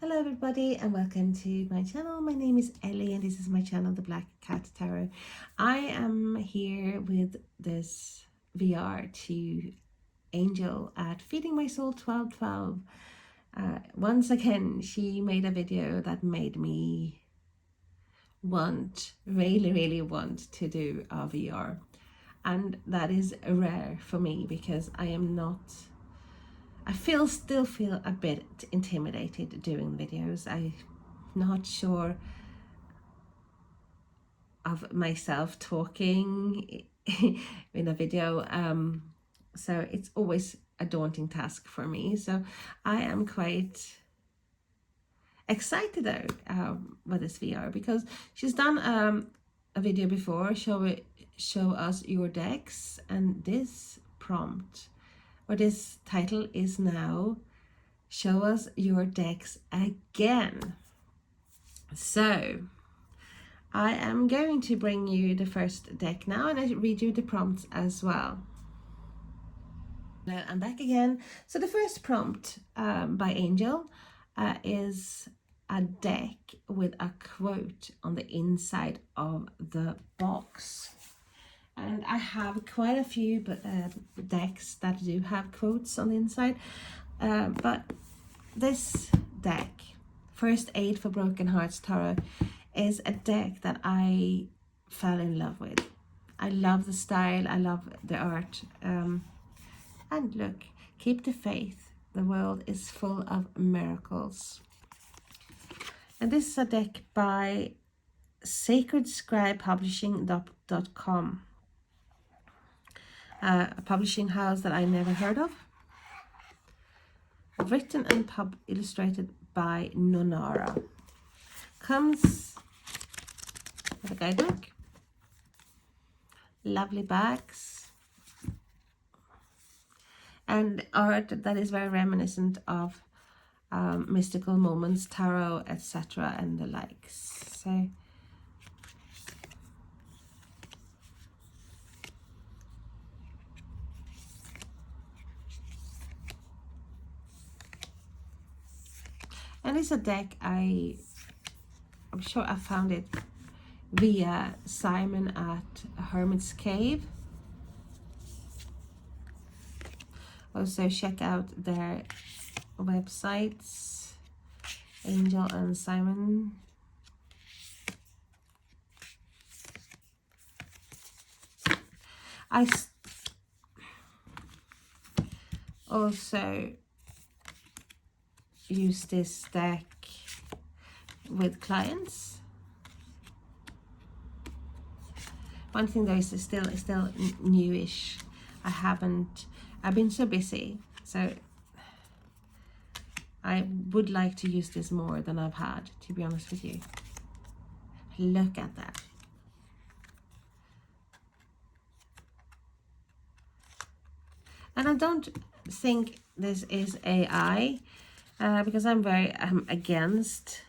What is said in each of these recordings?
Hello everybody and welcome to my channel. My name is Ellie and this is my channel, The Black Cat Tarot. I am here with this VR to Angel at Feeding My Soul 1212. Once again, she made a video that made me really want to do a VR. And that is rare for me because I still feel a bit intimidated doing videos. I'm not sure of myself talking in a video, so it's always a daunting task for me. So I am quite excited though with this VR because she's done a video before, show us your decks, and this prompt or this title is now show us your decks again. So I am going to bring you the first deck now and I read you the prompts as well. Now I'm back again. So the first prompt by Angel is a deck with a quote on the inside of the box. And I have quite a few decks that do have quotes on the inside. But this deck, First Aid for Broken Hearts Tarot, is a deck that I fell in love with. I love the style, I love the art. And look, keep the faith. The world is full of miracles. And this is a deck by sacredscribepublishing.com. A publishing house that I never heard of. Written and illustrated by Nonara. Comes with a guidebook. Lovely bags. And art that is very reminiscent of mystical moments, tarot, etc. and the likes. So and it's a deck I'm sure I found it via Simon at Hermit's Cave. Also check out their websites, Angel and Simon. I also use this deck with clients. One thing though is still newish. I've been so busy, so I would like to use this more than I've had, to be honest with you. Look at that. And I don't think this is AI, because I'm against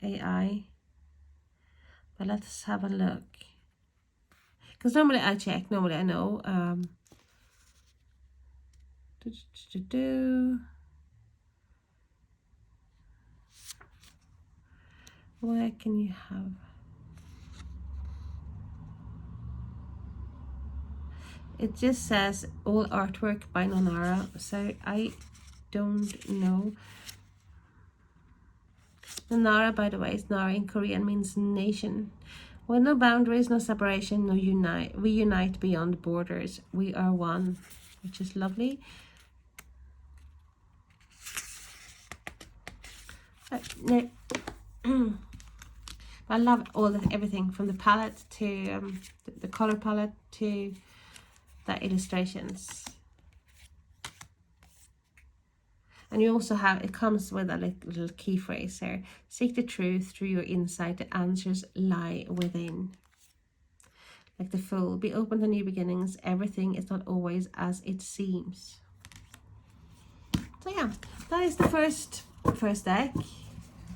AI. But let's have a look. Because normally I check, normally I know. Where can you have? It just says all artwork by Nonara, so I don't know. Nonara, by the way, is Nara in Korean, means nation. With no boundaries, no separation, we unite beyond borders. We are one, which is lovely. I love everything from the palette to the color palette to the illustrations. And you also have, it comes with a little key phrase here. Seek the truth through your insight. The answers lie within. Like the Fool. Be open to new beginnings. Everything is not always as it seems. So yeah, that is the first deck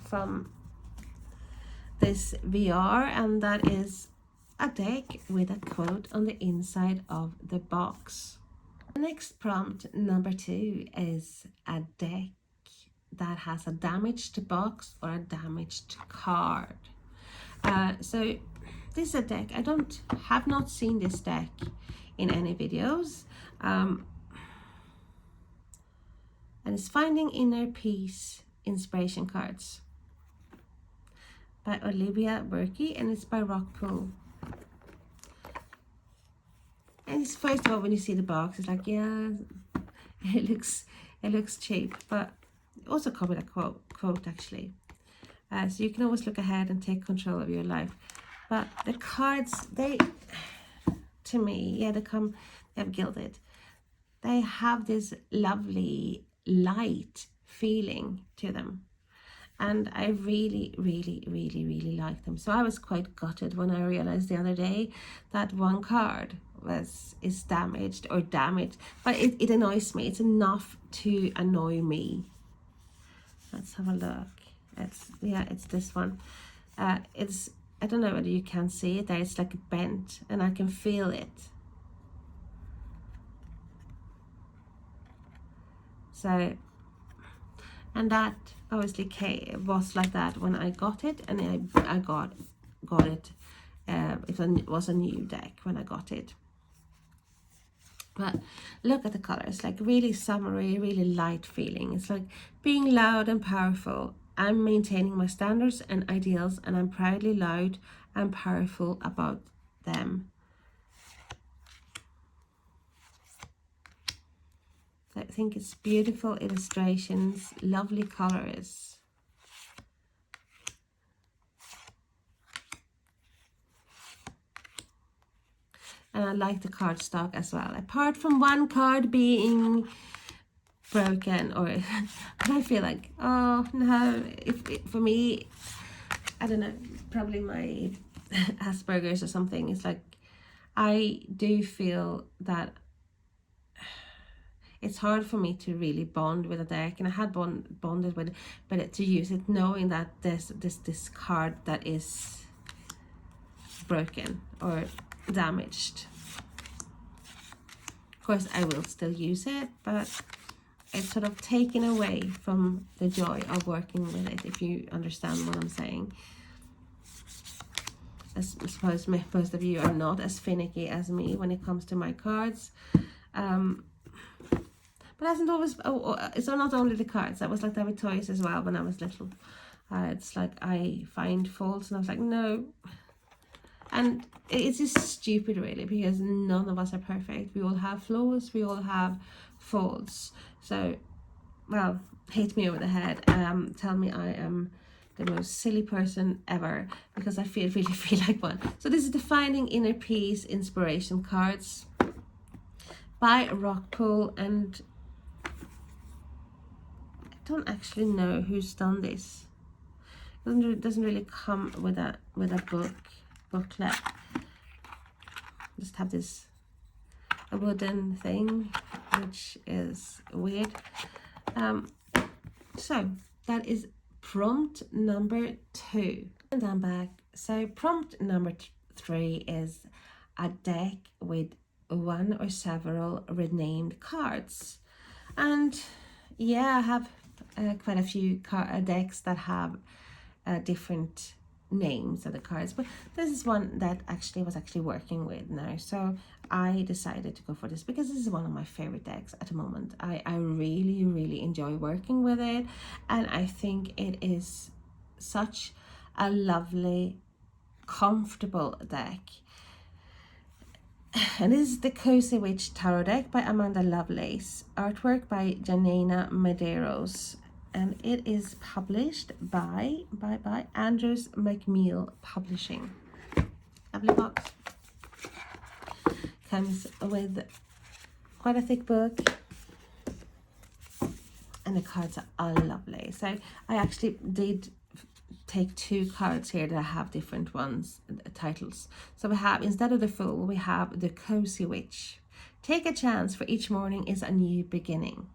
from this VR. And that is a deck with a quote on the inside of the box. The next prompt, number 2, is a deck that has a damaged box or a damaged card. So this is a deck. I have not seen this deck in any videos. And it's Finding Inner Peace Inspiration Cards by Olivia Berkey, and it's by Rockpool. And it's, first of all, when you see the box, it's like, yeah, it looks cheap, but it also comes with a quote actually. So you can always look ahead and take control of your life. But the cards, they, to me, yeah, they're gilded. They have this lovely light feeling to them. And I really, really, really, really like them. So I was quite gutted when I realized the other day that one card is damaged, but it annoys me. It's enough to annoy me. Let's have a look. It's this one. It's, I don't know whether you can see it there. It's like bent, and I can feel it. So, and that obviously was like that when I got it, and I got it. It was a new deck when I got it. But look at the colors, like really summery, really light feeling. It's like being loud and powerful. I'm maintaining my standards and ideals, and I'm proudly loud and powerful about them. I think it's beautiful illustrations, lovely colors. And I like the cardstock as well. Apart from one card being broken, or I feel like, oh no, for me, I don't know, probably my Asperger's or something. It's like, I do feel that it's hard for me to really bond with a deck, and I had bonded with it, but to use it knowing that this card that is broken or damaged. Of course I will still use it, but it's sort of taken away from the joy of working with it, if you understand what I'm saying. I suppose most of you are not as finicky as me when it comes to my cards. But it hasn't always, it's not only the cards. That was like that with toys as well when I was little. It's like I find faults, and I was like, no. And it's just stupid, really, because none of us are perfect. We all have flaws, we all have faults. So, well, hit me over the head. Tell me I am the most silly person ever, because I really feel like one. So this is the Finding Inner Peace Inspiration Cards by Rockpool, and I don't actually know who's done this. It doesn't really come with a booklet. Just have this a wooden thing, which is weird. So that is prompt number 2. And I'm back. So prompt number 3 is a deck with one or several renamed cards. And yeah, I have quite a few decks that have different names of the cards, but this is one that was actually working with now, so I decided to go for this because this is one of my favorite decks at the moment. I really enjoy working with it, and I think it is such a lovely, comfortable deck. And this is the Cozy Witch Tarot Deck by Amanda Lovelace, artwork by Janina Medeiros, and it is published by Andrews McMeel Publishing. Lovely box. Comes with quite a thick book, and the cards are lovely. So I actually did take 2 cards here that have different titles. So we have, instead of the Fool, we have the Cozy Witch. Take a chance, for each morning is a new beginning.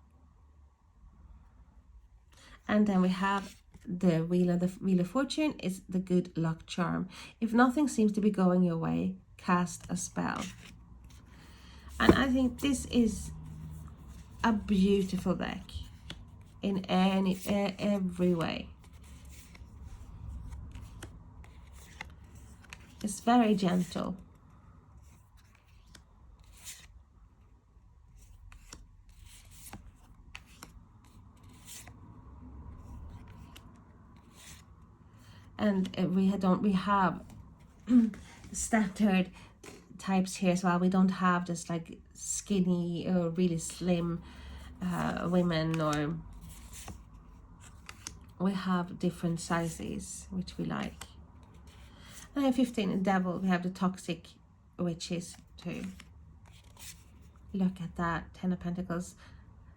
And then we have the Wheel of Fortune is the Good Luck Charm. If nothing seems to be going your way, cast a spell. And I think this is a beautiful deck. in every way. It's very gentle. And we have standard types here as well. We don't have just like skinny or really slim women, or we have different sizes, which we like. And then 15 in devil, we have the toxic witches too. Look at that, 10 of Pentacles.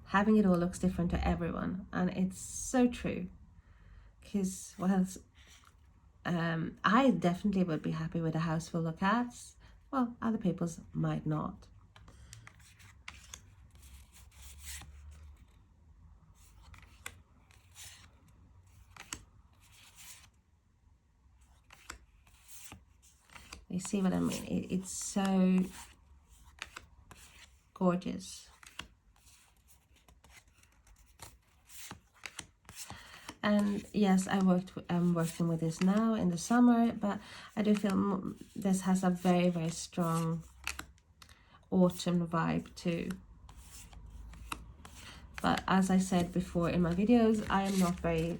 Having it all looks different to everyone, and it's so true. Because what else? I definitely would be happy with a house full of cats. Well, other people's might not. You see what I mean? It's so gorgeous. And yes, I'm working with this now in the summer, but I do feel this has a very, very strong autumn vibe too. But as I said before in my videos, I am not very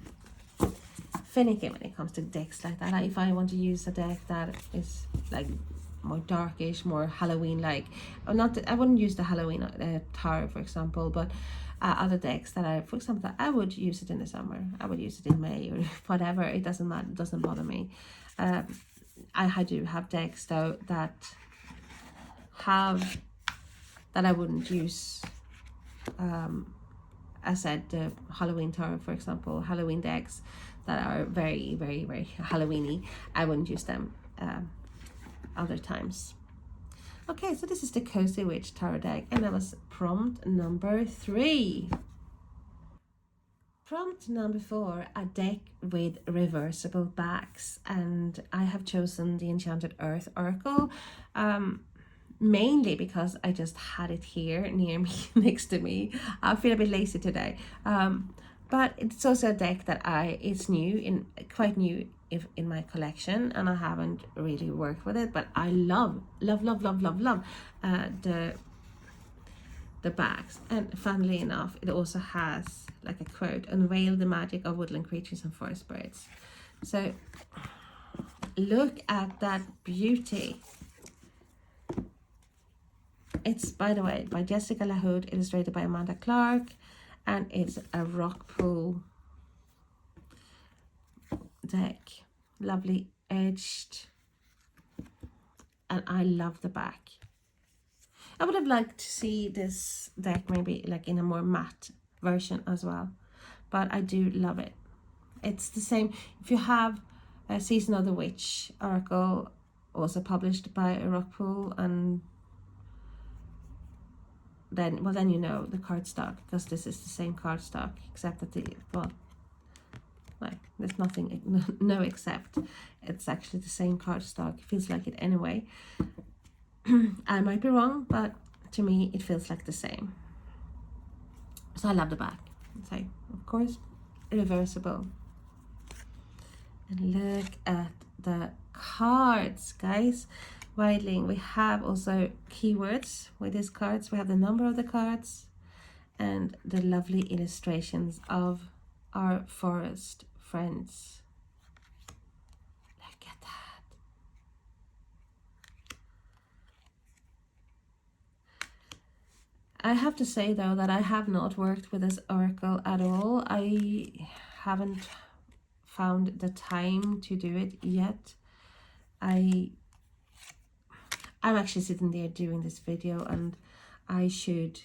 finicky when it comes to decks like that. If I want to use a deck that is like more darkish, more Halloween like, or not, I wouldn't use the Halloween tarot, for example, but other decks that for example, I would use it in the summer, I would use it in May or whatever. It doesn't matter, it doesn't bother me. I do have decks though that I wouldn't use. I said the Halloween tarot, for example, Halloween decks that are very, very, very Halloweeny, I wouldn't use them other times. Okay, so this is the Cozy Witch Tarot deck, and that was prompt number 3. Prompt number 4, a deck with reversible backs, and I have chosen the Enchanted Earth Oracle, mainly because I just had it here near me, next to me. I feel a bit lazy today, but it's also a deck that it's new, quite new in my collection, and I haven't really worked with it, but I love the backs. And funnily enough, it also has like a quote: "Unveil the magic of woodland creatures and forest spirits." So look at that beauty. It's, by the way, by Jessica LaHood, illustrated by Amanda Clark, and it's a rock pool deck. Lovely edged, and I love the back. I would have liked to see this deck maybe like in a more matte version as well, but I do love it. It's the same. If you have a Season of the Witch Oracle, also published by Rockpool, and then you know the cardstock, because this is the same cardstock, except that there's nothing, no except. It's actually the same cardstock. It feels like it anyway. I might be wrong, but to me it feels like the same. So I love the back. So of course, reversible. And look at the cards, guys. Wildling, we have also keywords with these cards. We have the number of the cards and the lovely illustrations of our forest friends. Look at that. I have to say though that I have not worked with this oracle at all. I haven't found the time to do it yet. I'm actually sitting there doing this video, and I should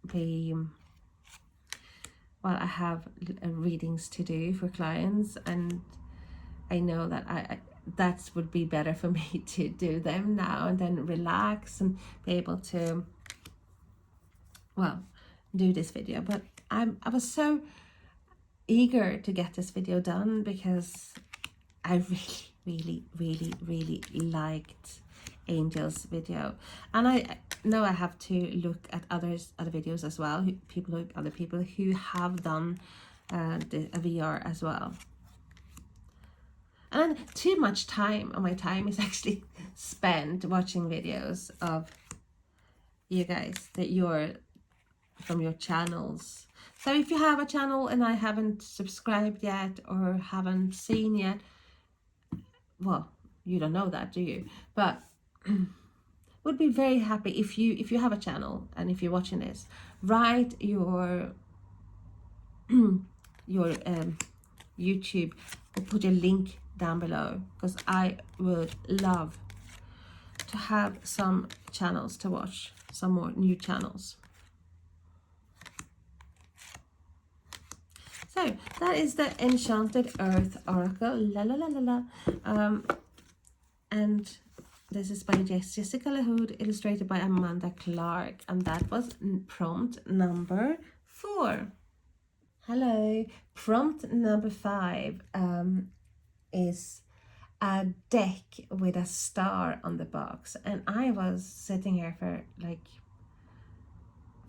be, well, I have readings to do for clients, and I know that that would be better for me to do them now and then relax and be able to, well, do this video. But I was so eager to get this video done because I really liked Angel's video, and now I have to look at other videos as well, other people who have done a VR as well. And too much time of my time is actually spent watching videos of you guys from your channels. So if you have a channel and I haven't subscribed yet or haven't seen yet, well, you don't know that, do you? But would be very happy if you have a channel and if you're watching this, write your YouTube, or put a link down below, because I would love to have some channels to watch, some more new channels. So that is the Enchanted Earth Oracle, la la la la la, and this is by Jessica LaHood, illustrated by Amanda Clark, and that was prompt number 4. Hello, prompt number 5 is a deck with a star on the box, and I was sitting here for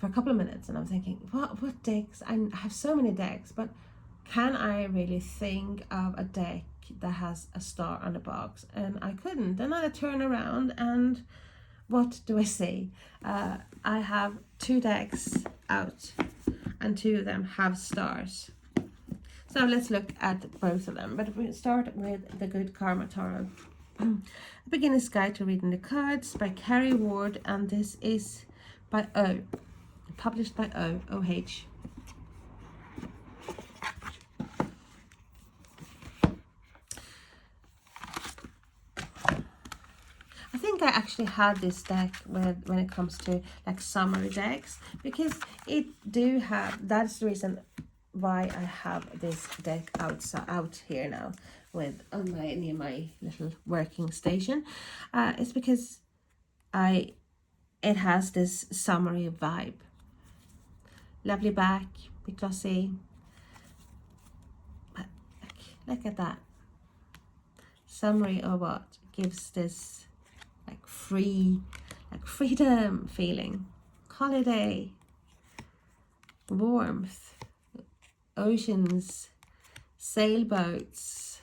a couple of minutes, and I'm thinking, what decks? I have so many decks, but can I really think of a deck that has a star on the box? And I couldn't. Then I turn around, and what do I see? I have 2 decks out, and 2 of them have stars. So let's look at both of them. But we start with the Good Karma Tarot. A Beginner's Guide to Reading the Cards by Carrie Ward, and this is by published by OH. I think I actually had this deck when it comes to like summary decks, because it do have, that's the reason why I have this deck out here now with near my little working station. It's because it has this summary vibe. Lovely back, bit glossy. But look at that. Summary of what gives this like freedom feeling. Holiday, warmth, oceans, sailboats,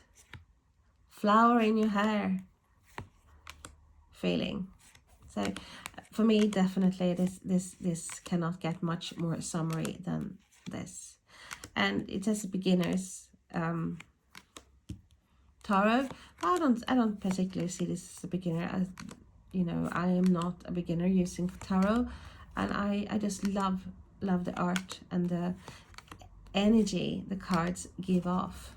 flower in your hair feeling. So for me, definitely this cannot get much more summary than this. And it says beginners tarot. I don't particularly see this as a beginner, as you know, I am not a beginner using tarot, and I just love the art and the energy the cards give off.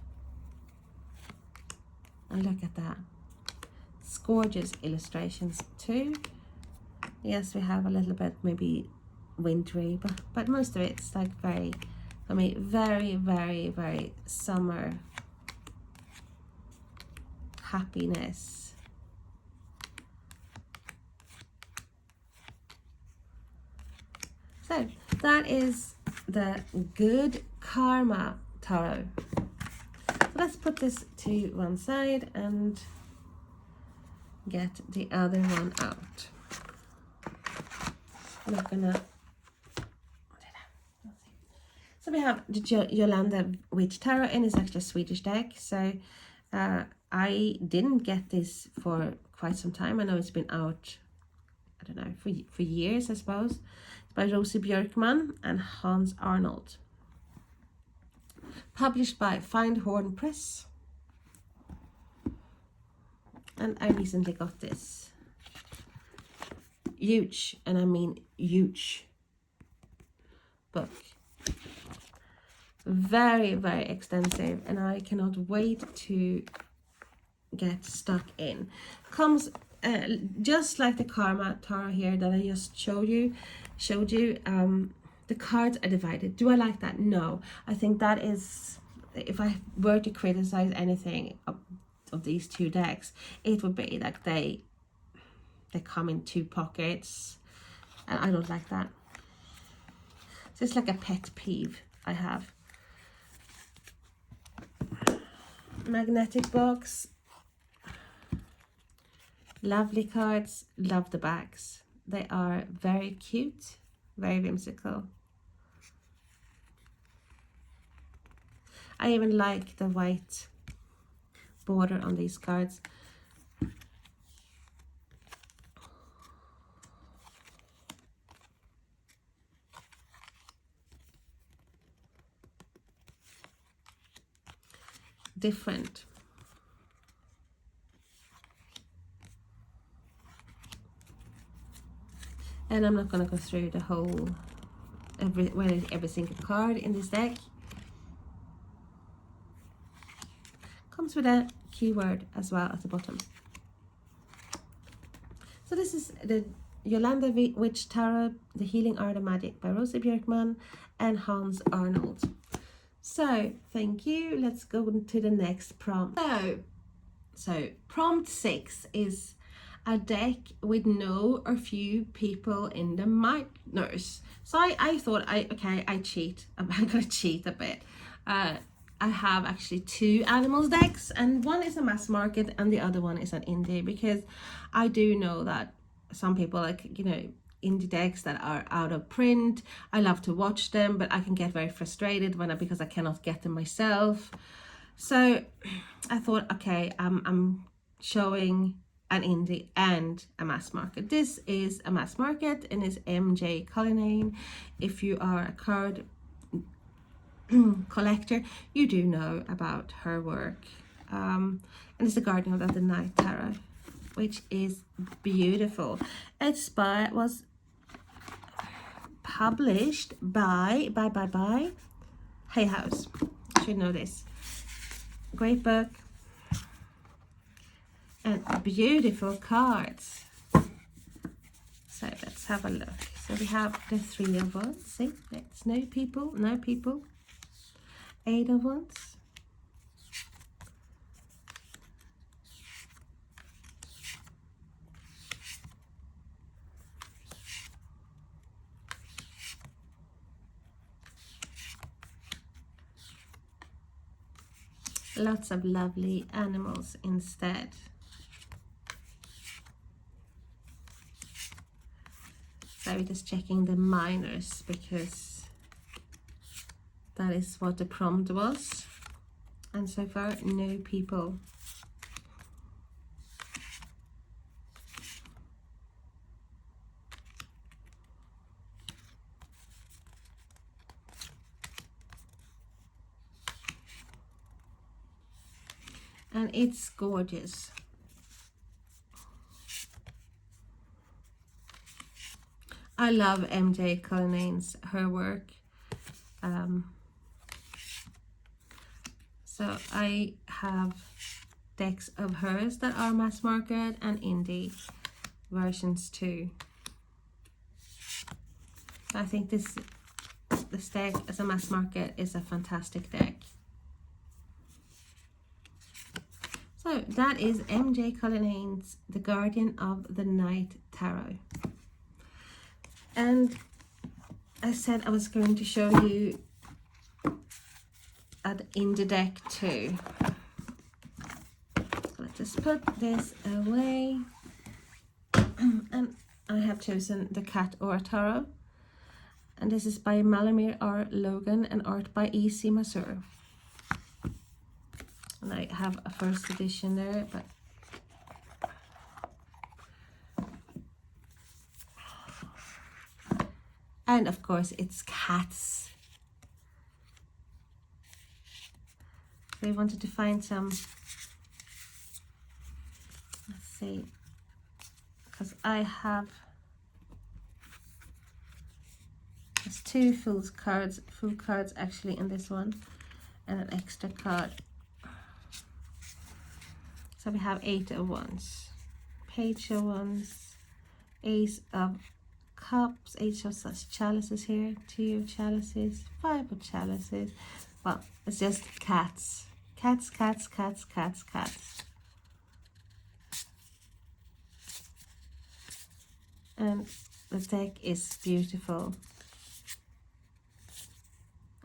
And look at that. It's gorgeous illustrations too. Yes, we have a little bit maybe wintry, but most of it's like very, for me, very, very, very summer happiness. So that is the Good Karma Tarot. So let's put this to one side and get the other one out. I'm not gonna. So we have the Yolanda Witch Tarot, and it's actually a Swedish deck. So I didn't get this for quite some time. I know it's been out, I don't know, for years, I suppose. It's by Rosie Björkman and Hans Arnold. Published by Findhorn Press. And I recently got this. Huge, and I mean huge, book. Very, very extensive, and I cannot wait to get stuck in. Comes just like the Karma Tarot here that I just showed you. The cards are divided. Do I like that? No. I think that is, if I were to criticize anything of these 2 decks, it would be that they come in 2 pockets, and I don't like that. So it's like a pet peeve I have. Magnetic box. Lovely cards. Love the backs. They are very cute, very whimsical. I even like the white border on these cards. Different. And I'm not going to go through the whole every single card in this deck. Comes with a keyword as well at the bottom. So this is the Yolanda Witch Tarot, The Healing Art of Magic by Rosie Björkman and Hans Arnold. So thank you. Let's go to the next prompt. So prompt 6 is a deck with no or few people in the minors. So I thought I cheat. I'm gonna cheat a bit. I have actually 2 animals decks, and one is a mass market and the other one is an indie, because I do know that some people like, you know, indie decks that are out of print. I love to watch them, but I can get very frustrated because I cannot get them myself. So I thought, okay, I'm showing an indie and a mass market. This is a mass market and is MJ Cullinane. If you are a card collector, you do know about her work. And it's the Guardian of the Night Tarot, which is beautiful. Was published by Hay House. You should know this. Great book and beautiful cards. So let's have a look. So we have the 3 of Wands. See, it's no people. 8 of Wands. Lots of lovely animals instead. So we're just checking the minors because that is what the prompt was. And so far, no people. And it's gorgeous. I love MJ Cullinane's her work. So I have decks of hers that are mass market and indie versions too. I think this deck as a mass market is a fantastic deck. So that is MJ Cullinane's The Guardian of the Night Tarot. And I said I was going to show you an indie deck too. So let's just put this away. And I have chosen the Cat Aura Tarot. And this is by Malamir R. Logan and art by E.C. Masur. And I have a first edition there, but and of course it's cats. So I wanted to find some, let's see, because I have there's 2 full cards actually in this one, and an extra card. So we have 8 of Wands, Page of Wands, Ace of Cups, 8 of such chalices here, 2 of chalices, 5 of chalices. Well, it's just cats. Cats. And the deck is beautiful.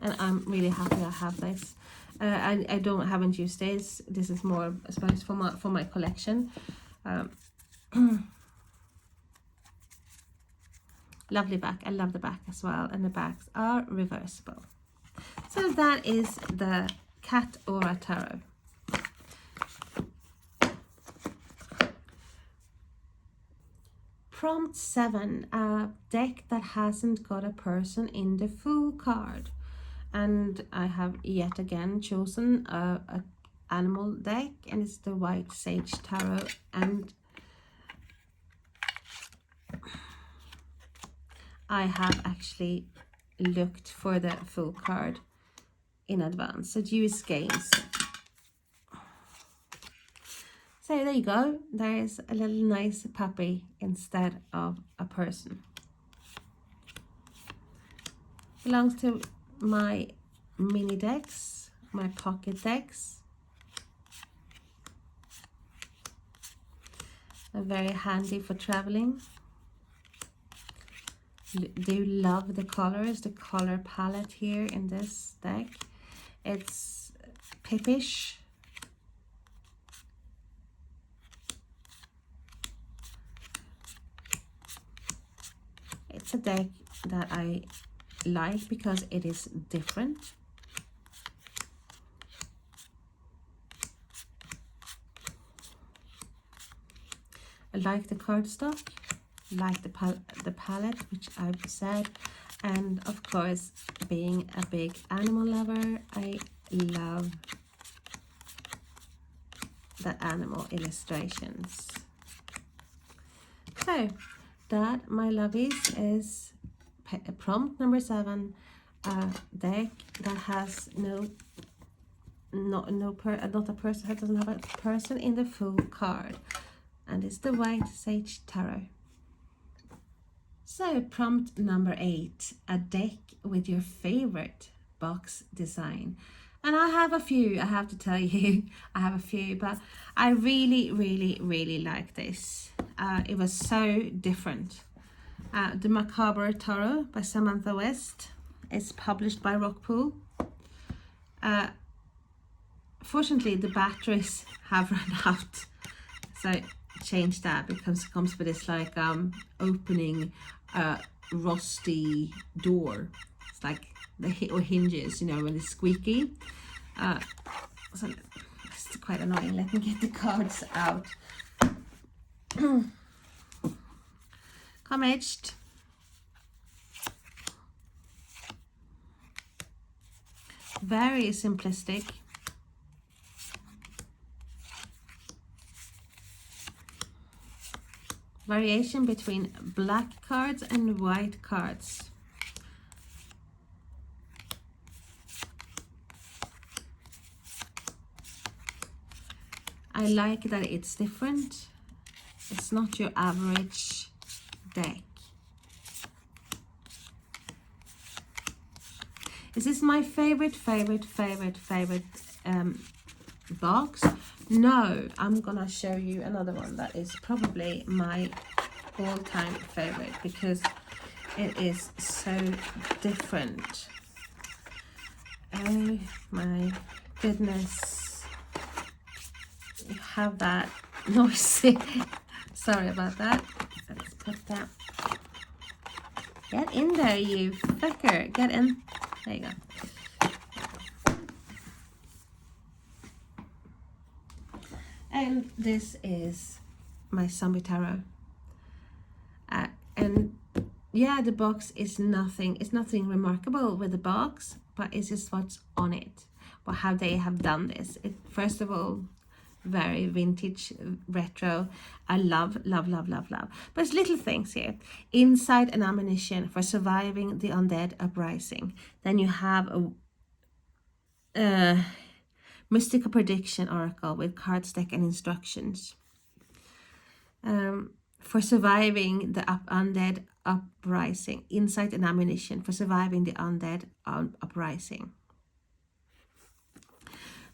And I'm really happy I have this. I haven't used this. This is more, I suppose, for my collection. Lovely back. I love the back as well, and the backs are reversible. So that is the Cat Aura Tarot. Prompt 7, a deck that hasn't got a person in the Fool card. And I have yet again chosen a animal deck, and it's the White Sage Tarot. And I have actually looked for the Fool card in advance, so use games. So there you go, there is a little nice puppy instead of a person. Belongs to my mini decks, my pocket decks. They're very handy for traveling. Do love the colors, the color palette here in this deck. It's pippish. It's a deck that I like because it is different. I like the cardstock, like the palette, which I've said, and of course, being a big animal lover, I love the animal illustrations. So that, my lovies, is prompt number 7, a deck that has not a person, that doesn't have a person in the Fool card, and it's the White Sage Tarot. So prompt number 8, a deck with your favorite box design. And I have a few, I have to tell you, I have a few, but I really like this. It was so different. The Macabre Tarot by Samantha West is published by Rockpool. Fortunately, the batteries have run out, so I changed that because it comes with this like opening rusty door. It's like the hinges, you know, when it's squeaky. So it's quite annoying. Let me get the cards out. Come edged. Very simplistic. Variation between black cards and white cards. I like that it's different. It's not your average deck. Is this my favorite box? No, I'm gonna show you another one that is probably my all-time favorite because it is so different. Oh my goodness. You have that noisy. Sorry about that. Let's put that. Get in there, you fucker. Get in. There you go. And this is my zombie tarot. And yeah, the box is nothing. It's nothing remarkable with the box, but it's just what's on it. But how they have done this. First of all, very vintage, retro. I love. But it's little things here. Insight and ammunition for surviving the undead uprising. Then you have a mystical prediction oracle with cards deck and instructions. For surviving the undead uprising. Insight and ammunition for surviving the undead uprising.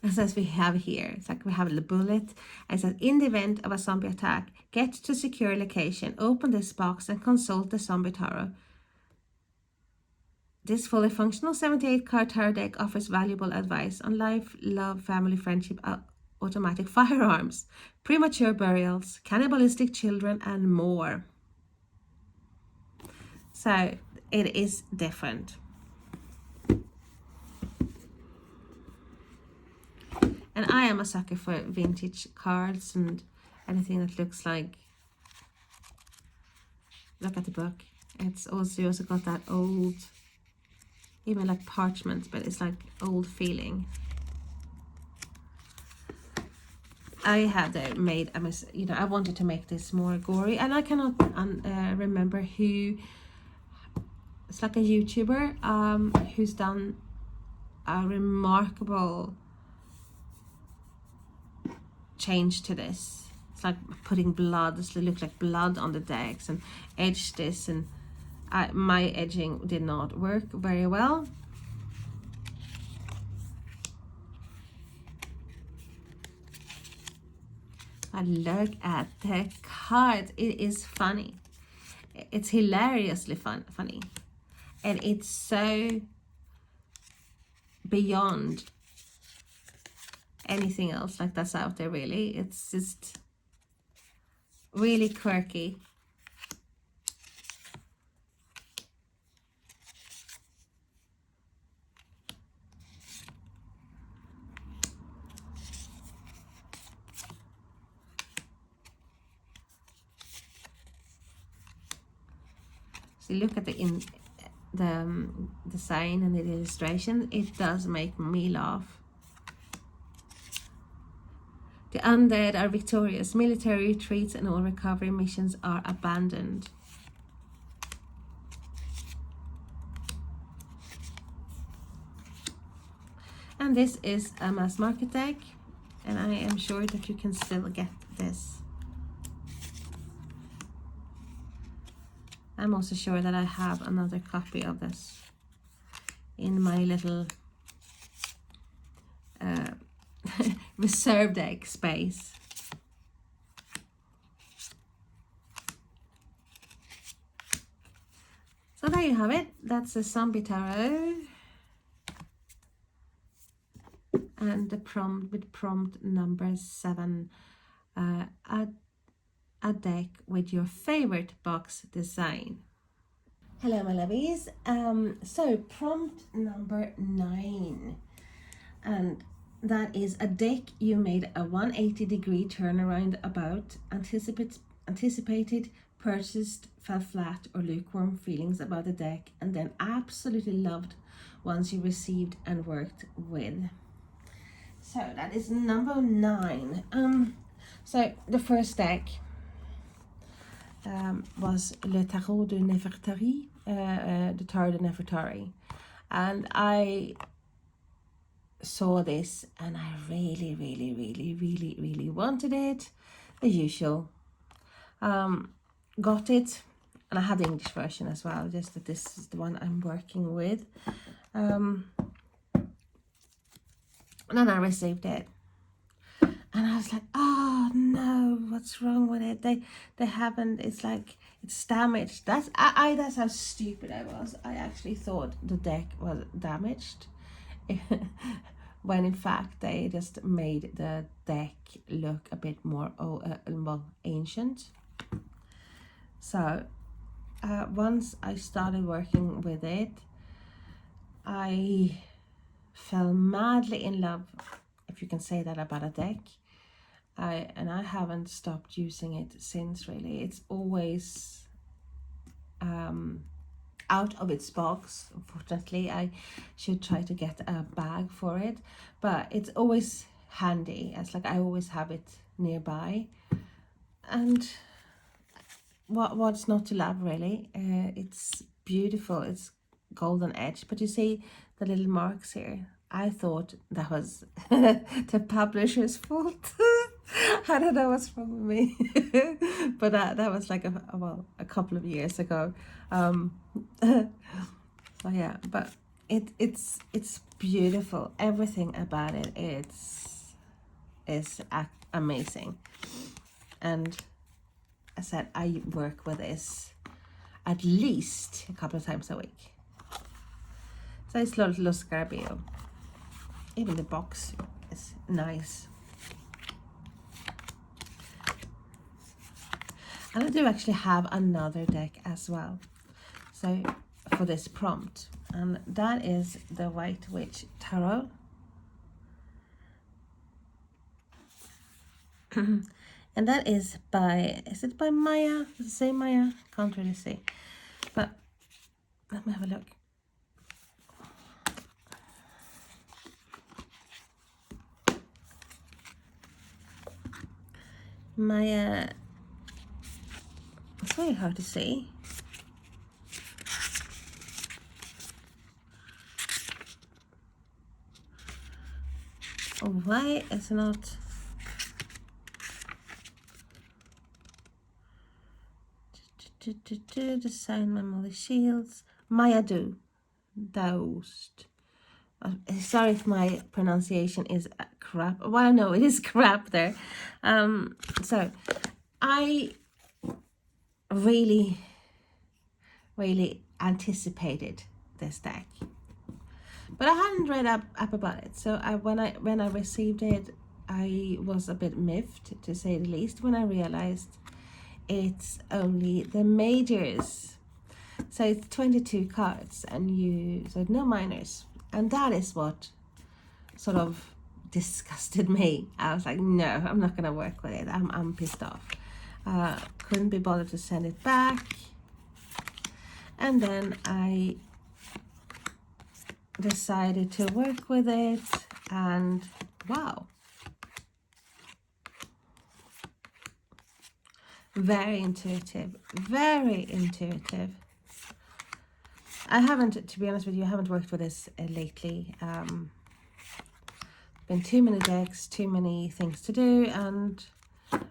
As we have here, it's like we have a bullet. It says, in the event of a zombie attack, get to secure location, open this box and consult the zombie tarot. This fully functional 78-card tarot deck offers valuable advice on life, love, family, friendship, automatic firearms, premature burials, cannibalistic children, and more. So it is different. And I am a sucker for vintage cards and anything that looks like, look at the book. It's also, you also got that old, even like parchment, but it's like old feeling. I have made a you know, I wanted to make this more gory, and I cannot remember who. It's like a YouTuber who's done a remarkable change to this. It's like putting blood, it looks like blood on the decks, and edge this, and my edging did not work very well. But look at the cards. It is funny. It's hilariously funny. And it's so beyond anything else like that's out there, really. It's just really quirky. So look at the design and the illustration. It does make me laugh. The undead are victorious. Military retreats and all recovery missions are abandoned. And this is a mass market deck, and I am sure that you can still get this. I'm also sure that I have another copy of this in my little reserve deck space. So there you have it. That's a zombie tarot. And the prompt with prompt number 7. A deck with your favorite box design. Hello my lovies. So prompt number 9. And that is a deck you made a 180-degree turnaround about, anticipated, purchased, fell flat or lukewarm feelings about the deck, and then absolutely loved once you received and worked with. So that is number 9. So the first deck was Le Tarot de Nefertari, the Tarot de Nefertari, and I saw this and I really wanted it. The usual. Got it, and I have the English version as well, just that this is the one I'm working with. And then I received it, and I was like, oh no, what's wrong with it? They haven't, it's like it's damaged. That's how stupid I was. I actually thought the deck was damaged when in fact they just made the deck look a bit more well, ancient. So once I started working with it, I fell madly in love, if you can say that about a deck. And I haven't stopped using it since, really. It's always out of its box. Unfortunately, I should try to get a bag for it, but it's always handy. It's like I always have it nearby. And what's not to love, really? It's beautiful. It's golden edge, but you see the little marks here. I thought that was the publisher's fault. I don't know what's wrong with me. But that was like a couple of years ago. So yeah, but it's beautiful. Everything about it is amazing. And I said I work with this at least a couple of times a week. So it's lo scarabeo. Even the box is nice. And I do actually have another deck as well. So for this prompt, and that is the White Witch Tarot. And that is it by Maya? Does it say Maya? Can't really see. But let me have a look. Maya, it's very hard to see. Oh, why is it not? Design memory shields. Maya do. Doused. Sorry if my pronunciation is crap. Well, no, it is crap there. So I really anticipated this deck, but I hadn't read up about it. So when I received it, I was a bit miffed, to say the least, when I realized it's only the majors. So it's 22 cards, and so no minors, and that is what sort of disgusted me. I was like, no, I'm not gonna work with it. I'm pissed off. Couldn't be bothered to send it back, and then I decided to work with it, and wow, very intuitive, very intuitive. I haven't, to be honest with you, I haven't worked with this lately. Been too many decks, too many things to do,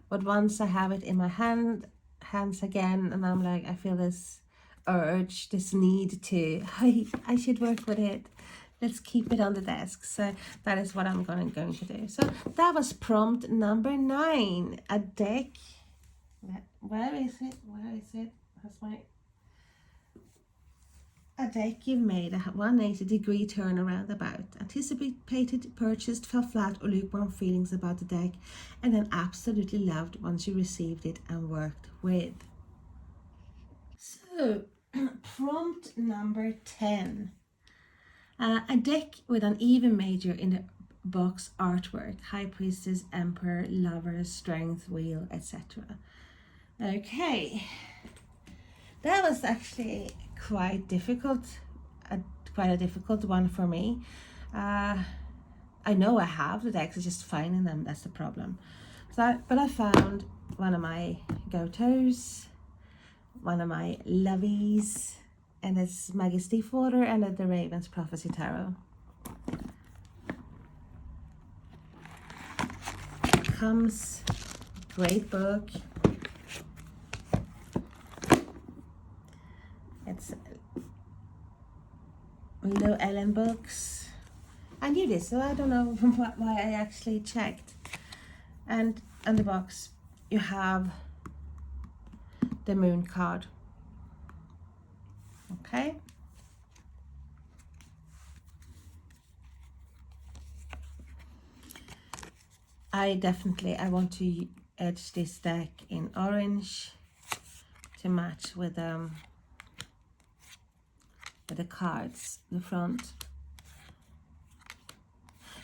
but once I have it in my hands again, and I'm like, I feel this urge, this need to, I should work with it. Let's keep it on the desk. So that is what I'm going to do. So that was prompt number 9. A deck. Where is it? That's a deck you've made a 180-degree turnaround about. Anticipated, purchased, fell flat or lukewarm feelings about the deck, and then absolutely loved once you received it and worked with. So, prompt number 10. A deck with an even major in the box artwork. High Priestess, Emperor, Lover, Strength, Wheel, etc. Okay. That was actually quite difficult, quite a difficult one for me. I know I have the decks, it's just finding them, that's the problem. But I found one of my go-tos, one of my lovies, and it's Maggie Stiefwater and the Raven's Prophecy Tarot. Comes, great book. It's Low Ellen Books. I knew this, so I don't know why I actually checked. And on the box, you have the Moon card. Okay. I want to edge this deck in orange to match with the cards, the front.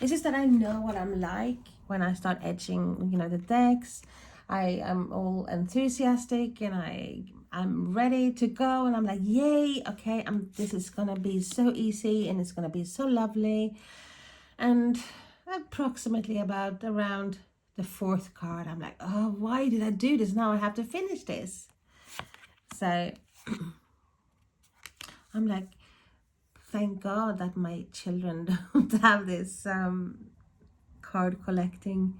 It's just that I know what I'm like when I start edging, the decks. I am all enthusiastic and I'm ready to go, and I'm like, yay, okay, this is gonna be so easy and it's gonna be so lovely. And approximately around the 4th card, I'm like, oh, why did I do this? Now I have to finish this. So I'm like, thank God that my children don't have this card collecting,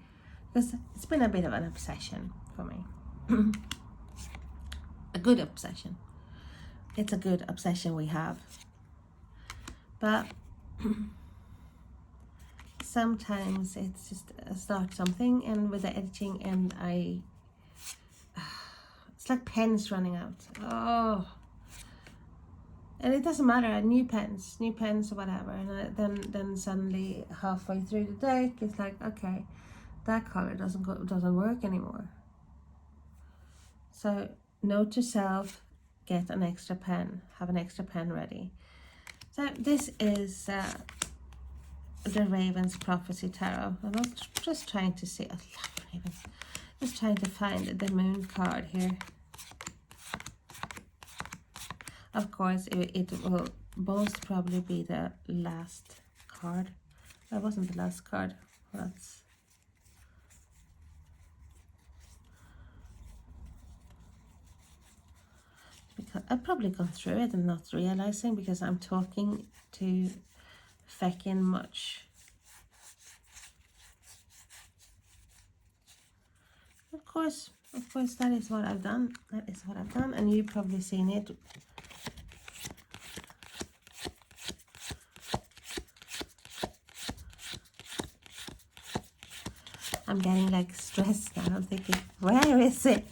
because it's been a bit of an obsession for me. A good obsession. It's a good obsession we have. But sometimes it's just start something, and with the editing, and it's like pens running out. Oh. And it doesn't matter, new pens or whatever, and then suddenly halfway through the deck, it's like, okay, that color doesn't work anymore. So note to self, get an extra pen, have an extra pen ready. So this is the Raven's Prophecy Tarot. And I'm just trying to see, I love ravens. Just trying to find the moon card here. Of course, it will most probably be the last card. That wasn't the last card. That's because I've probably gone through it and not realizing because I'm talking to feckin' much. Of course, that is what I've done. That is what I've done, and you've probably seen it. I'm getting like stressed now. I'm thinking, where is it?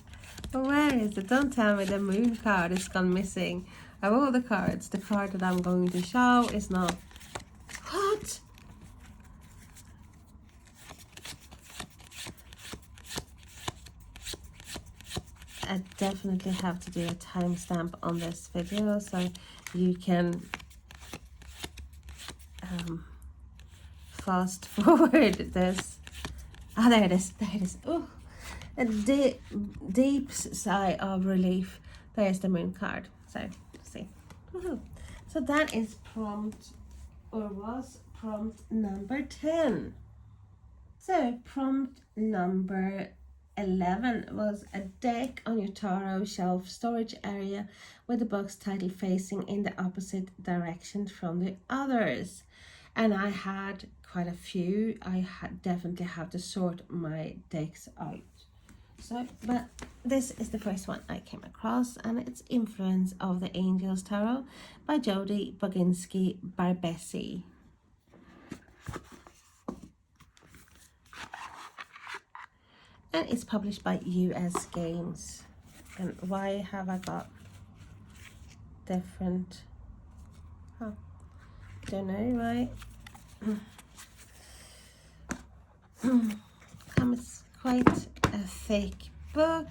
Where is it? Don't tell me the moon card is gone missing. Of all the cards, the card that I'm going to show is not. What? I definitely have to do a timestamp on this video so you can fast forward this. Ah, there it is. There it is. Oh, a deep sigh of relief. There's the moon card. So, let's see. So that is prompt, or was prompt number 10. So prompt number 11 was a deck on your tarot shelf storage area with the box title facing in the opposite direction from the others. And I had quite a few. I definitely have to sort my decks out. So, but this is the first one I came across, and it's Influence of the Angels Tarot by Jody Boginski Barbesi. And it's published by US Games. And why have I got different? Oh, don't know why. Comes quite a thick book.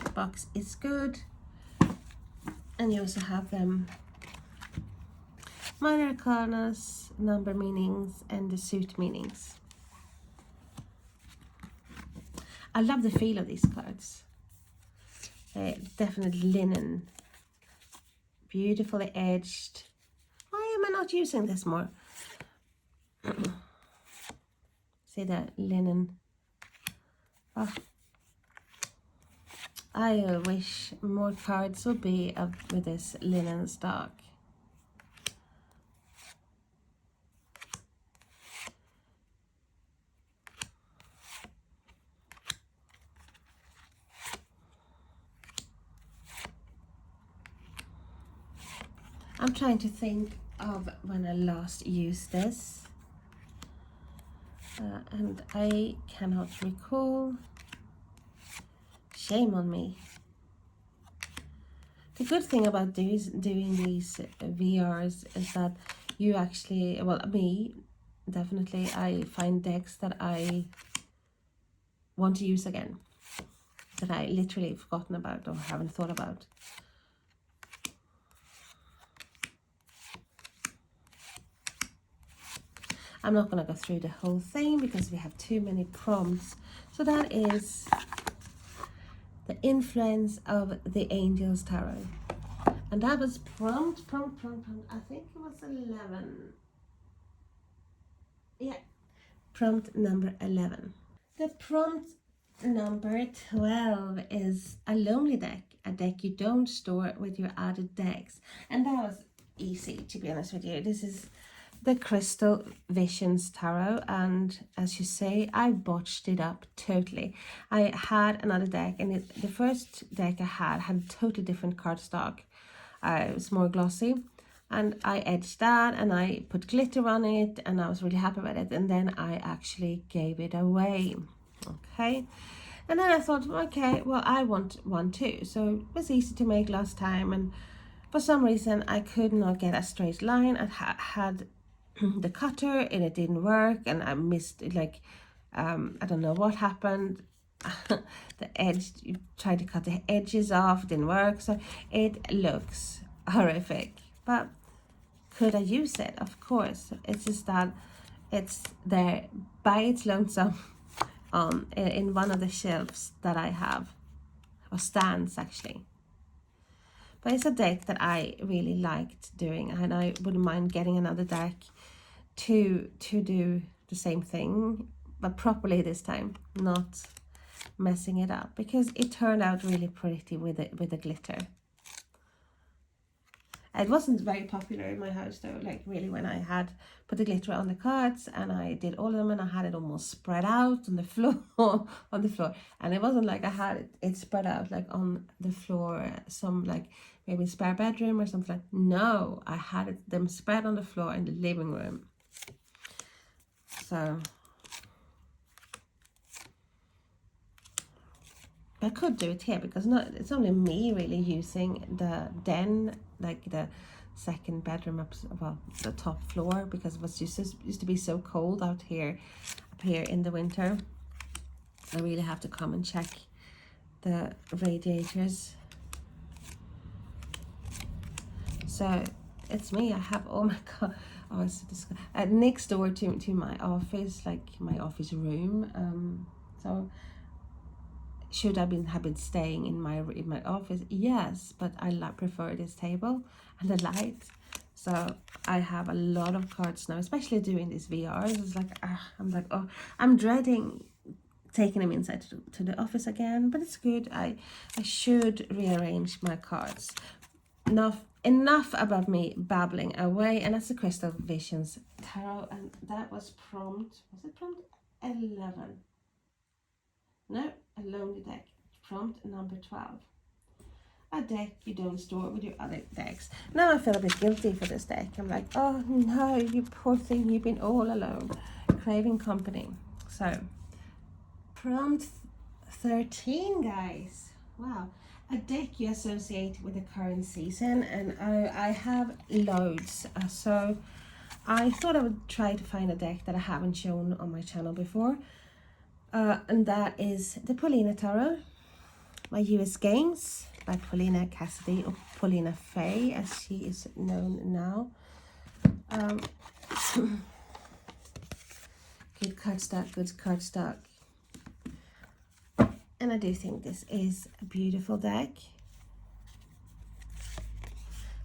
The box is good. And you also have them minor arcanas, number meanings, and the suit meanings. I love the feel of these cards. Definitely linen. Beautifully edged. Why am I not using this more? See the linen. Oh. I wish more cards would be with this linen stock. I'm trying to think of when I last used this, and I cannot recall. Shame on me. The good thing about doing these VRs is that you actually, well, me, definitely, I find decks that I want to use again, that I literally forgotten about or haven't thought about. I'm not going to go through the whole thing because we have too many prompts. So that is the Influence of the Angels Tarot. And that was prompt. I think it was 11. Yeah, prompt number 11. The prompt number 12 is a lonely deck. A deck you don't store with your added decks. And that was easy, to be honest with you. This is the Crystal Visions Tarot, and as you say, I botched it up totally. I had another deck, and the first deck I had totally different cardstock. It was more glossy, and I edged that, and I put glitter on it, and I was really happy with it, and then I actually gave it away. Okay, and then I thought, okay, well, I want one too, so it was easy to make last time, and for some reason I could not get a straight line. I had the cutter and it didn't work, and I missed it, like I don't know what happened. the edge, you tried to cut the edges off, it didn't work, so it looks horrific. But could I use it? Of course. It's just that it's there by its lonesome in one of the shelves that I have, or stands actually. But it's a deck that I really liked doing, and I wouldn't mind getting another deck to do the same thing, but properly this time, not messing it up, because it turned out really pretty with the glitter. It wasn't very popular in my house though, like really, when I had put the glitter on the cards and I did all of them and I had it almost spread out on the floor, on the floor. And it wasn't like I had it spread out like on the floor, some like maybe spare bedroom or something like. No, I had them spread on the floor in the living room. So I could do it here because it's only me really using the den, like the second bedroom up, well, the top floor, because it was used to be so cold out here, up here in the winter. I really have to come and check the radiators. So it's me. I have, oh my god, oh, it's next door to my office, like my office room. So should I have been staying in my office? Yes, but I prefer this table and the light. So I have a lot of cards now, especially doing these VRs. It's like, I'm like, oh, I'm dreading taking them inside to the office again, but it's good. I should rearrange my cards. Enough about me babbling away, and that's the Crystal Visions Tarot, and that was prompt, was it prompt 11? No, a lonely deck. Prompt number 12. A deck you don't store with your other decks. Now I feel a bit guilty for this deck. I'm like, oh no, you poor thing, you've been all alone, craving company. So, prompt 13, guys. Wow. A deck you associate with the current season, and I have loads. So I thought I would try to find a deck that I haven't shown on my channel before. And that is the Paulina Tarot, my US Games by Paulina Cassidy, or Paulina Faye as she is known now. Good cardstock. And I do think this is a beautiful deck.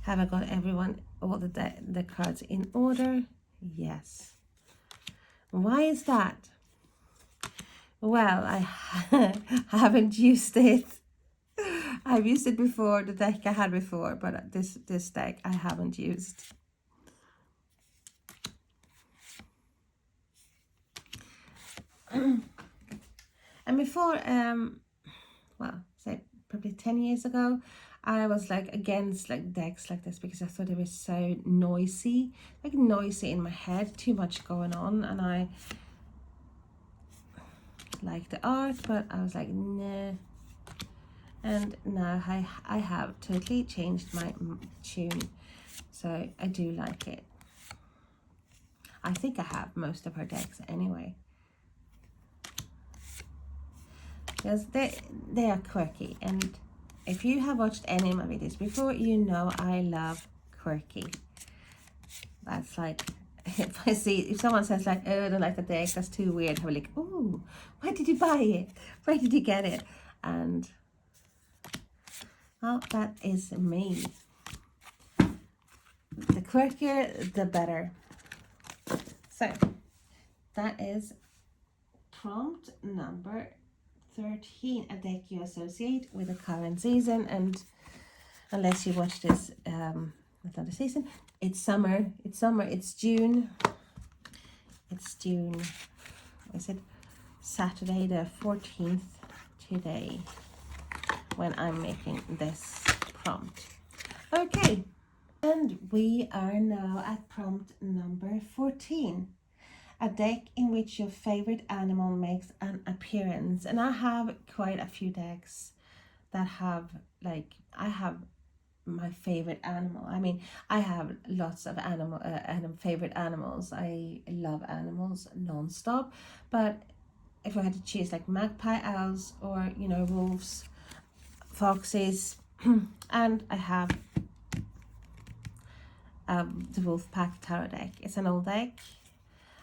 Have I got all the cards in order? Yes. Why is that? Well, I haven't used it. I've used it before, the deck I had before, but this deck I haven't used. And before, well, say probably 10 years ago, I was like against like decks like this because I thought it was so noisy, like noisy in my head, too much going on, and I like the art, but I was like, nah. And now I have totally changed my tune, so I do like it. I think I have most of her decks anyway, because they are quirky, and if you have watched any of my videos before, you know I love quirky. That's like, if someone says like, oh, I don't like the deck, that's too weird, I'm like, oh, why did you buy it? Where did you get it? And well, that is me. The quirkier, the better. So that is prompt number 13, a deck you associate with the current season. And unless you watch this another season, it's summer, it's June. It's June, is it Saturday the 14th today when I'm making this prompt. Okay, and we are now at prompt number 14. A deck in which your favorite animal makes an appearance. And I have quite a few decks that have, like, I have my favorite animal. I mean, I have lots of favorite animals. I love animals non-stop, but if I had to choose, like magpie owls or, you know, wolves, foxes. And I have the Wolfpack Tarot deck. It's an old deck,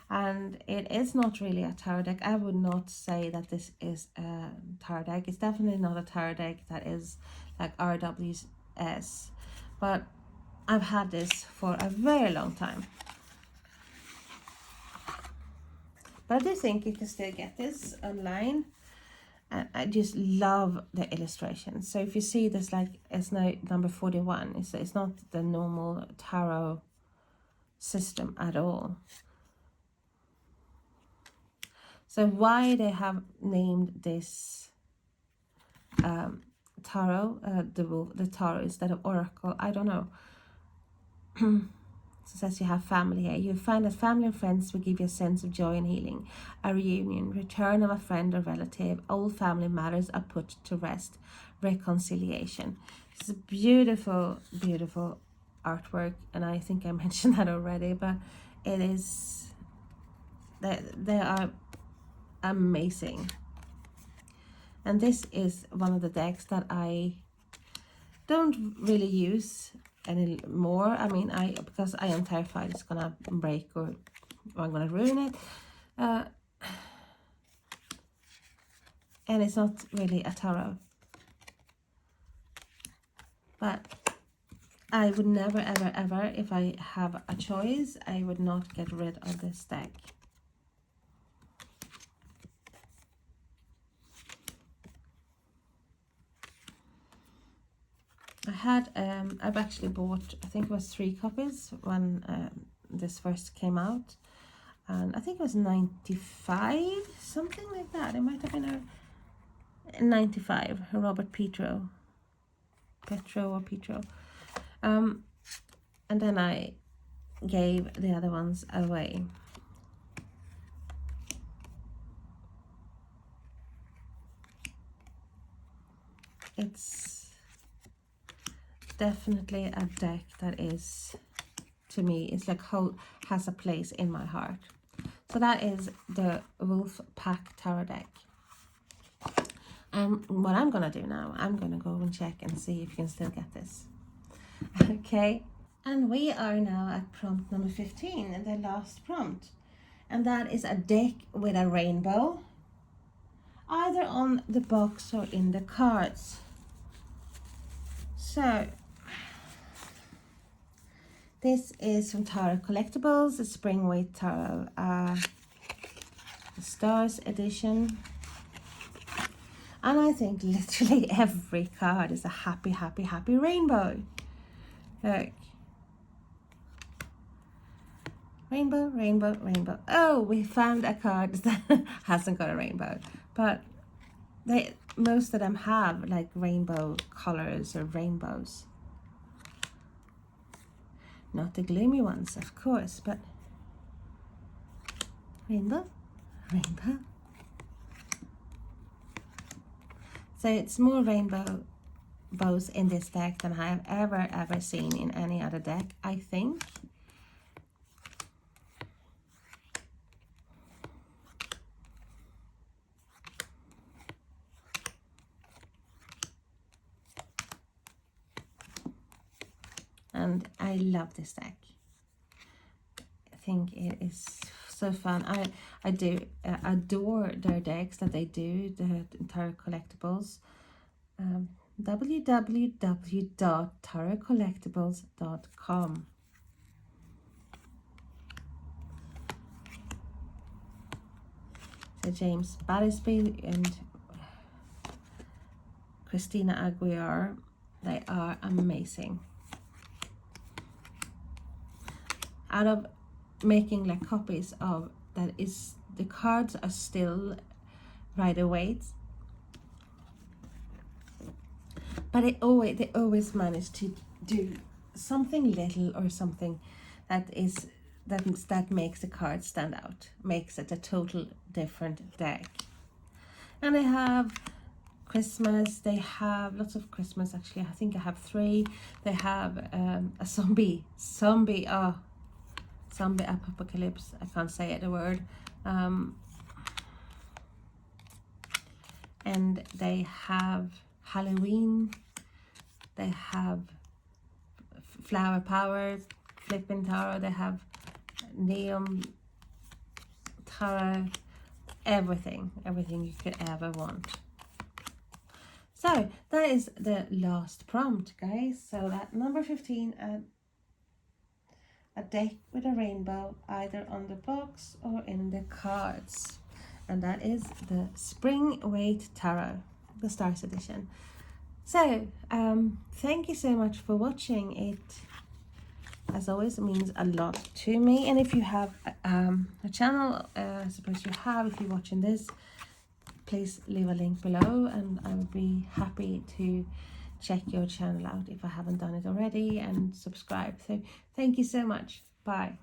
and it is not really a tarot deck. I would not say that this is a tarot deck. It's definitely not a tarot deck that is like RWS, but I've had this for a very long time. But I do think you can still get this online. And I just love the illustrations. So if you see this, like, it's now number 41. It's not the normal tarot system at all. So why they have named this tarot, the tarot instead of oracle, I don't know. So it says you have family here. You find that family and friends will give you a sense of joy and healing. A reunion, return of a friend or relative, old family matters are put to rest. Reconciliation. It's a beautiful, beautiful artwork, and I think I mentioned that already, but it is, they are amazing. And this is one of the decks that I don't really use anymore. I mean, because I am terrified it's gonna break or I'm gonna ruin it. And it's not really a tarot. But I would never, ever, ever, if I have a choice, I would not get rid of this deck. I had, I've actually bought, I think it was 3 copies when this first came out. And I think it was 95, something like that. It might have been a 95, Robert Petro. And then I gave the other ones away. It's definitely a deck that is, to me, it's like has a place in my heart. So that is the Wolfpack Tarot deck. And what I'm gonna do now, I'm gonna go and check and see if you can still get this. Okay, and we are now at prompt number 15, and the last prompt, and that is a deck with a rainbow, either on the box or in the cards. So this is from Tarot Collectibles, the Spring Weight Tarot, the Stars edition. And I think literally every card is a happy, happy, happy rainbow. Look. Rainbow, rainbow, rainbow. Oh, we found a card that hasn't got a rainbow. But most of them have like rainbow colors or rainbows. Not the gloomy ones, of course, but rainbow, rainbow. So it's more rainbows in this deck than I have ever seen in any other deck, I think. And I love this deck. I think it is so fun. I do adore their decks that they do, the Tarot Collectibles. www.tarotcollectibles.com. So James Battersby and Christina Aguiar, they are amazing. Out of making like copies of that, is the cards are still Rider-Waite, but they always manage to do something little or something that makes the card stand out, makes it a total different deck. And they have Christmas, they have lots of Christmas, actually. I think I have 3. They have a zombie apocalypse, I can't say it, the word. and they have Halloween, they have Flower Power, Flipping Tarot, they have Neon Tarot, everything you could ever want. So that is the last prompt, guys. So that number 15, a deck with a rainbow either on the box or in the cards, and that is the Spring Weight Tarot, the Stars edition. So thank you so much for watching. It, as always, means a lot to me. And if you have a channel, I suppose you have, if you're watching this, please leave a link below and I would be happy to check your channel out if I haven't done it already, and subscribe. So thank you so much. Bye.